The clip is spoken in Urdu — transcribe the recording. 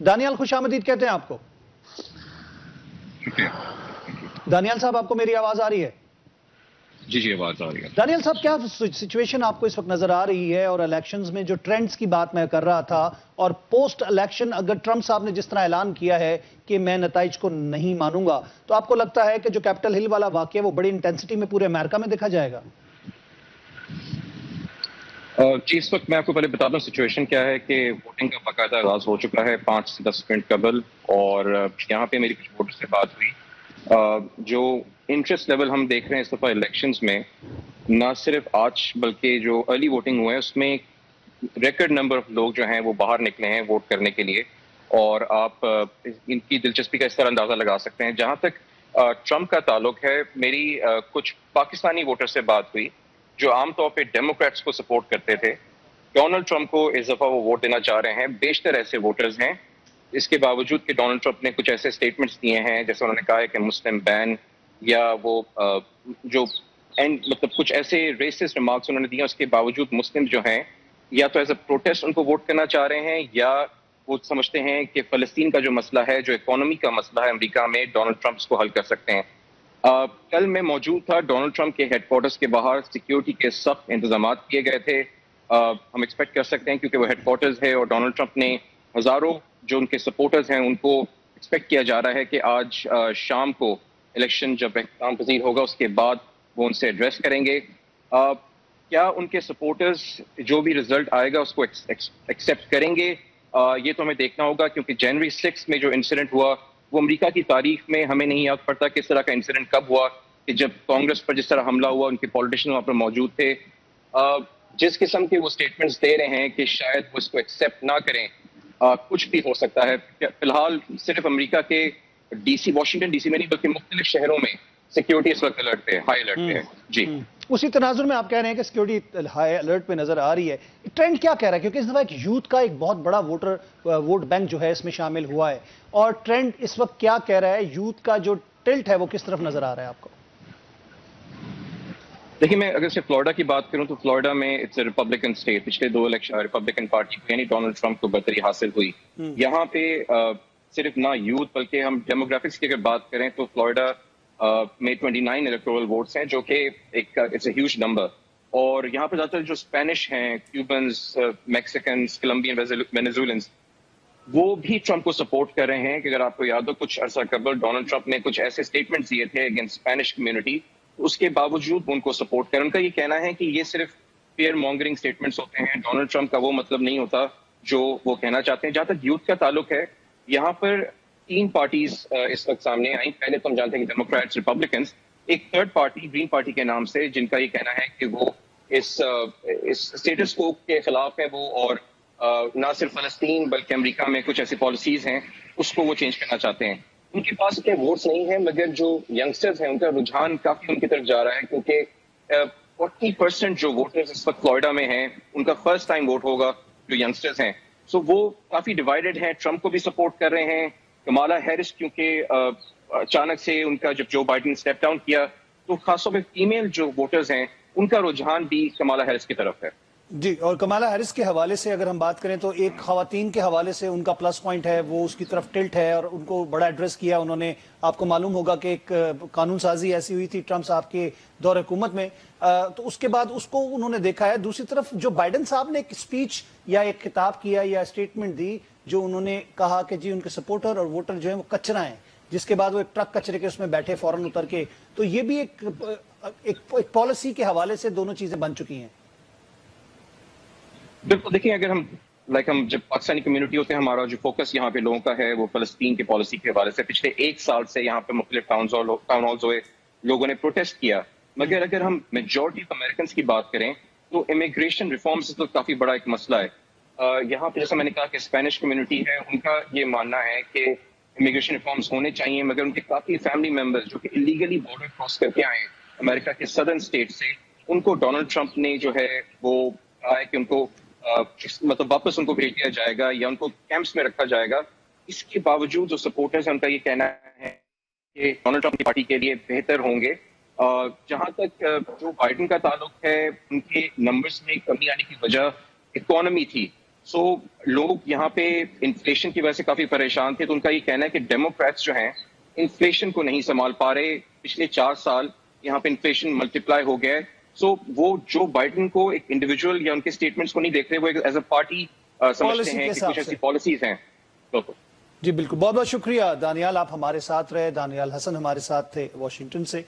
دانیال خوش آمدید کہتے ہیں آپ کو. دانیال صاحب آپ کو میری آواز آ رہی ہے؟ جی آواز آ رہی ہے. دانیال صاحب کیا سچویشن آپ کو اس وقت نظر آ رہی ہے، اور الیکشنز میں جو ٹرینڈز کی بات میں کر رہا تھا، اور پوسٹ الیکشن اگر ٹرمپ صاحب نے جس طرح اعلان کیا ہے کہ میں نتائج کو نہیں مانوں گا، تو آپ کو لگتا ہے کہ جو کیپٹل ہل والا واقعہ وہ بڑی انٹینسٹی میں پورے امریکہ میں دیکھا جائے گا؟ جی اس وقت میں آپ کو پہلے بتا دوں سچویشن کیا ہے کہ ووٹنگ کا باقاعدہ آغاز ہو چکا ہے 5 سے 10 منٹ قبل، اور یہاں پہ میری کچھ ووٹر سے بات ہوئی. جو انٹرسٹ لیول ہم دیکھ رہے ہیں اس دفعہ الیکشنز میں، نہ صرف آج بلکہ جو ارلی ووٹنگ ہوئے ہیں اس میں ریکارڈ نمبر آف لوگ جو ہیں وہ باہر نکلے ہیں ووٹ کرنے کے لیے، اور آپ ان کی دلچسپی کا اس طرح اندازہ لگا سکتے ہیں. جہاں تک ٹرمپ کا تعلق ہے، میری کچھ پاکستانی ووٹر سے بات ہوئی جو عام طور پہ ڈیموکریٹس کو سپورٹ کرتے تھے. ڈونلڈ ٹرمپ کو اس دفعہ وہ ووٹ دینا چاہ رہے ہیں. بیشتر ایسے ووٹرز ہیں، اس کے باوجود کہ ڈونلڈ ٹرمپ نے کچھ ایسے سٹیٹمنٹس دیے ہیں جیسے انہوں نے کہا ہے کہ مسلم بین، یا وہ جو مطلب کچھ ایسے ریسسٹ ریمارکس انہوں نے دیے، اس کے باوجود مسلم جو ہیں یا تو ایز اے پروٹیسٹ ان کو ووٹ کرنا چاہ رہے ہیں، یا وہ سمجھتے ہیں کہ فلسطین کا جو مسئلہ ہے، جو اکانومی کا مسئلہ ہے امریکہ میں، ڈونلڈ ٹرمپ اس کو حل کر سکتے ہیں. کل میں موجود تھا ڈونلڈ ٹرمپ کے ہیڈ کوارٹرز کے باہر، سیکیورٹی کے سخت انتظامات کیے گئے تھے. ہم ایکسپیکٹ کر سکتے ہیں کیونکہ وہ ہیڈ کوارٹرز ہے، اور ڈونلڈ ٹرمپ نے ہزاروں جو ان کے سپورٹرز ہیں ان کو ایکسپیکٹ کیا جا رہا ہے کہ آج شام کو الیکشن جب اختتام پذیر ہوگا اس کے بعد وہ ان سے ایڈریس کریں گے. کیا ان کے سپورٹرز جو بھی رزلٹ آئے گا اس کو ایکسیپٹ کریں گے؟ یہ تو ہمیں دیکھنا ہوگا، کیونکہ جنوری 6 میں جو انسیڈنٹ ہوا وہ امریکہ کی تاریخ میں ہمیں نہیں یاد پڑتا کس طرح کا انسیڈنٹ کب ہوا، کہ جب کانگریس پر جس طرح حملہ ہوا ان کے پولیٹیشین وہاں پر موجود تھے. جس قسم کے وہ سٹیٹمنٹس دے رہے ہیں کہ شاید وہ اس کو ایکسیپٹ نہ کریں، کچھ بھی ہو سکتا ہے. فی الحال صرف امریکہ کے واشنگٹن ڈی سی میں نہیں بلکہ مختلف شہروں میں سیکیورٹی اس وقت الرٹ پہ، ہائی الرٹ پہ ہے. جی اسی تناظر میں آپ کہہ رہے ہیں کہ سیکیورٹی ہائی الرٹ پہ نظر آ رہی ہے. ٹرینڈ کیا کہہ رہا ہے؟ کیونکہ اس دفعہ ایک یوتھ کا ایک بہت بڑا ووٹ بینک جو ہے اس میں شامل ہوا ہے، اور ٹرینڈ اس وقت کیا کہہ رہا ہے؟ یوتھ کا جو ٹلٹ ہے وہ کس طرف نظر آ رہا ہے آپ کو؟ دیکھیے میں اگر سے فلوریڈا کی بات کروں تو فلوریڈا میں اٹس اے ریپبلکن اسٹیٹ. پچھلے 2 الیکشن ریپبلکن پارٹی کو یعنی ڈونلڈ ٹرمپ کو برتری حاصل ہوئی. یہاں پہ صرف نہ یوتھ بلکہ ہم ڈیموگرافکس کی اگر بات کریں تو فلوریڈا میں 29 الیکٹورل ووٹس ہیں، جو کہ ایک اٹس اے ہیوج نمبر. اور یہاں پہ زیادہ تر جو اسپینش ہیں، کیوبنز، میکسیکنز، کولمبین، وینیزولنس، وہ بھی ٹرمپ کو سپورٹ کر رہے ہیں. کہ اگر آپ کو یاد ہو کچھ عرصہ قبل ڈونلڈ ٹرمپ نے کچھ ایسے اسٹیٹمنٹس دیے تھے اگینسٹ اسپینش کمیونٹی، اس کے باوجود ان کو سپورٹ کریں. ان کا یہ کہنا ہے کہ یہ صرف فیئر مانگرنگ اسٹیٹمنٹس ہوتے ہیں، ڈونلڈ ٹرمپ کا وہ مطلب نہیں ہوتا جو وہ کہنا چاہتے ہیں. جہاں تک یوتھ کا تعلق ہے، یہاں پر 3 پارٹیز اس وقت سامنے آئیں. پہلے تو ہم جانتے ہیں کہ ڈیموکریٹس، ریپبلکنس، ایک تھرڈ پارٹی گرین پارٹی کے نام سے، جن کا یہ کہنا ہے کہ وہ اس اسٹیٹس کو کے خلاف ہے وہ، اور نہ صرف فلسطین بلکہ امریکہ میں کچھ ایسی پالیسیز ہیں اس کو وہ چینج کرنا چاہتے ہیں. ان کے پاس اتنے ووٹس نہیں ہیں، مگر جو ینگسٹرز ہیں ان کا رجحان کافی ان کی طرف جا رہا ہے، کیونکہ 40% جو ووٹرز اس وقت فلوریڈا میں ہیں ان کا فرسٹ ٹائم ووٹ ہوگا جو ینگسٹرز ہیں. سو وہ کافی ڈیوائیڈڈ ہیں، ٹرمپ کو بھی سپورٹ کر رہے ہیں. کمالا ہیرس کیونکہ اچانک سے ان کا جب جو بائیڈن اسٹیپ ڈاؤن کیا تو خاص طور پہ فیمیل جو ووٹرز ہیں ان کا رجحان بھی کمالا ہیرس کی طرف ہے. جی، اور کمالا ہیرس کے حوالے سے اگر ہم بات کریں تو ایک خواتین کے حوالے سے ان کا پلس پوائنٹ ہے، وہ اس کی طرف ٹلٹ ہے اور ان کو بڑا ایڈریس کیا انہوں نے. آپ کو معلوم ہوگا کہ ایک قانون سازی ایسی ہوئی تھی ٹرمپ صاحب کے دور حکومت میں، تو اس کے بعد اس کو انہوں نے دیکھا ہے. دوسری طرف جو بائیڈن صاحب نے ایک اسپیچ یا ایک خطاب کیا یا اسٹیٹمنٹ دی، جو انہوں نے کہا کہ جی ان کے سپورٹر اور ووٹر جو ہیں وہ کچرا ہیں، جس کے بعد وہ ایک ٹرک کچرے کے اس میں بیٹھے فوراً اتر کے. تو یہ بھی ایک پالیسی کے حوالے سے دونوں چیزیں بن چکی ہیں. بالکل. دیکھیں اگر ہم جب پاکستانی کمیونٹی ہوتے ہیں، ہمارا جو فوکس یہاں پہ لوگوں کا ہے وہ فلسطین کی پالیسی کے حوالے سے. پچھلے 1 سال سے یہاں پہ مختلف ٹاؤن ہالز ہوئے، لوگوں نے پروٹیسٹ کیا. مگر اگر ہم میجورٹی آف امریکنس کی بات کریں تو امیگریشن ریفارمز تو کافی بڑا ایک مسئلہ ہے. یہاں پہ جیسا میں نے کہا کہ اسپینش کمیونٹی ہے، ان کا یہ ماننا ہے کہ امیگریشن ریفارمز ہونے چاہیے، مگر ان کے کافی فیملی ممبرز جو کہ اللیگلی بارڈر کراس کر کے آئے ہیں امریکہ کے سدرن اسٹیٹ سے، ان کو ڈونلڈ ٹرمپ نے جو ہے وہ کہا ہے کہ ان کو مطلب واپس ان کو بھیج دیا جائے گا یا ان کو کیمپس میں رکھا جائے گا. اس کے باوجود جو سپورٹرز ہیں ان کا یہ کہنا ہے کہ ڈونلڈ ٹرمپ کی پارٹی کے لیے بہتر ہوں گے. جہاں تک جو بائیڈن کا تعلق ہے، ان کے نمبرز میں کمی آنے کی وجہ اکانومی تھی. سو لوگ یہاں پہ انفلیشن کی وجہ سے کافی پریشان تھے، تو ان کا یہ کہنا ہے کہ ڈیموکریٹس جو ہیں انفلیشن کو نہیں سنبھال پا رہے. پچھلے 4 سال یہاں پہ انفلیشن ملٹیپلائی ہو گیا ہے. سو وہ جو بائیڈن کو ایک انڈیویجول یا ان کے اسٹیٹمنٹس کو نہیں دیکھ رہے، وہ ایز اے پارٹی سمجھتے پالیسی ہیں کے کہ حساب کچھ ایسی سے. پالیسیز ہیں. بالکل جی بالکل، بہت بہت شکریہ دانیال، آپ ہمارے ساتھ رہے. دانیال حسن ہمارے ساتھ تھے واشنگٹن سے.